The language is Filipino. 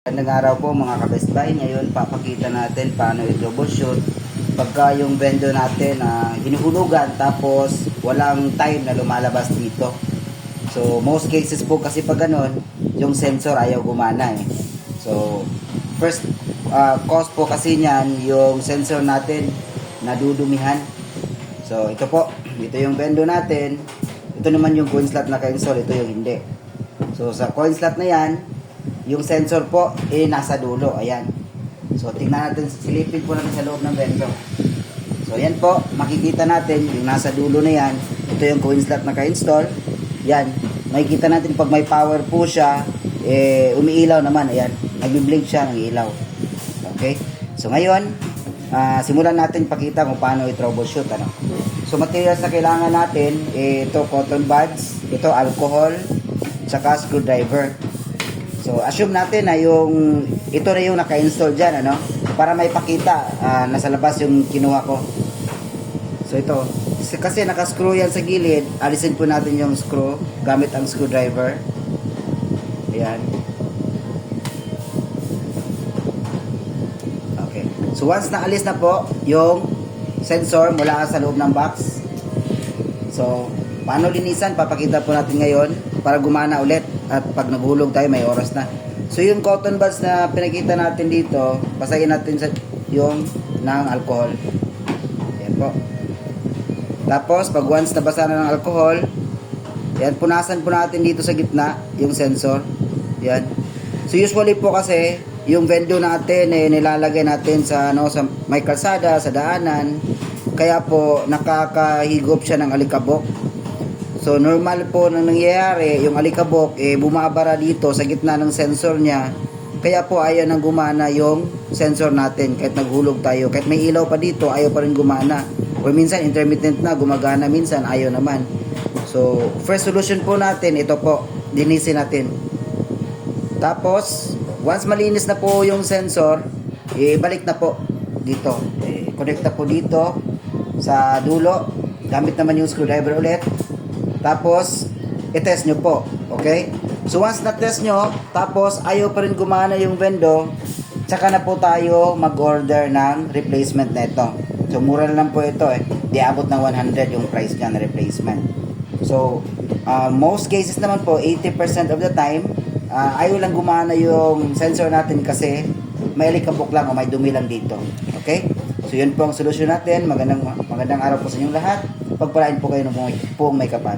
Magandang araw po mga kabestbay. Ngayon papakita natin paano i-troubleshoot pagka yung vendor natin hinuhulugan tapos walang time na lumalabas dito. So most cases po kasi pag ganun, yung sensor ayaw gumana eh. So first cause po kasi niyan yung sensor natin nadudumihan. So ito po, ito yung vendor natin. Ito naman yung coin slot na ka-install, ito yung hindi. So sa coin slot na yan, yung sensor po nasa dulo, ayan. So tingnan natin, silipin po natin sa loob ng vendor. So ayan po, makikita natin yung nasa dulo na yan. Ito yung coin slot na ka-install. Yan, makikita natin pag may power po siya, umiilaw naman, ayan. Nagbi-blink siya ng ilaw. Okay? So ngayon, simulan natin pakita kung paano i-troubleshoot, ano. So materials na kailangan natin, ito cotton buds, ito alcohol, tsaka screwdriver. So assume natin na ito na yung naka-install dyan, ano, para may pakita nasa labas yung kinuha ko. So ito, kasi naka-screw yan sa gilid, alisin po natin yung screw gamit ang screwdriver. Ayan. Okay. So once naalis na po yung sensor mula sa loob ng box, so paano linisan, papakita po natin ngayon para gumana ulit at pag naghulog tayo may oras na. So yung cotton buds na pinakita natin dito, basahin natin yung ng alcohol. Ayan po. Tapos pag once nabasa na ng alcohol, yan, punasan po natin dito sa gitna yung sensor. Yan. So usually po kasi yung vendor natin nilalagay natin sa sa may kalsada, sa daanan. Kaya po nakakahigop siya ng alikabok. So normal po nang nangyayari, yung alikabok bumabara dito sa gitna ng sensor niya. Kaya po ayaw nang gumana yung sensor natin kahit naghulog tayo. Kahit may ilaw pa dito, ayaw pa rin gumana. O minsan intermittent na, gumagana minsan, ayaw naman. So first solution po natin, ito po, linisin natin. Tapos once malinis na po yung sensor, balik na po dito. Connect na po dito sa dulo. Gamit naman yung screwdriver ulit. Tapos, i-test nyo po. Okay? So, once na-test nyo, tapos ayaw pa rin gumana yung vendor, tsaka na po tayo mag-order ng replacement neto. So, mura lang po ito eh. Di abot ng 100 yung price niya na replacement. So, most cases naman po, 80% of the time, ayaw lang gumana yung sensor natin kasi may alikabok lang o may dumi lang dito. Okay? So, yun po ang solusyon natin. Magandang araw po sa inyong lahat. Pagpalain po kayo ng buong may kapal.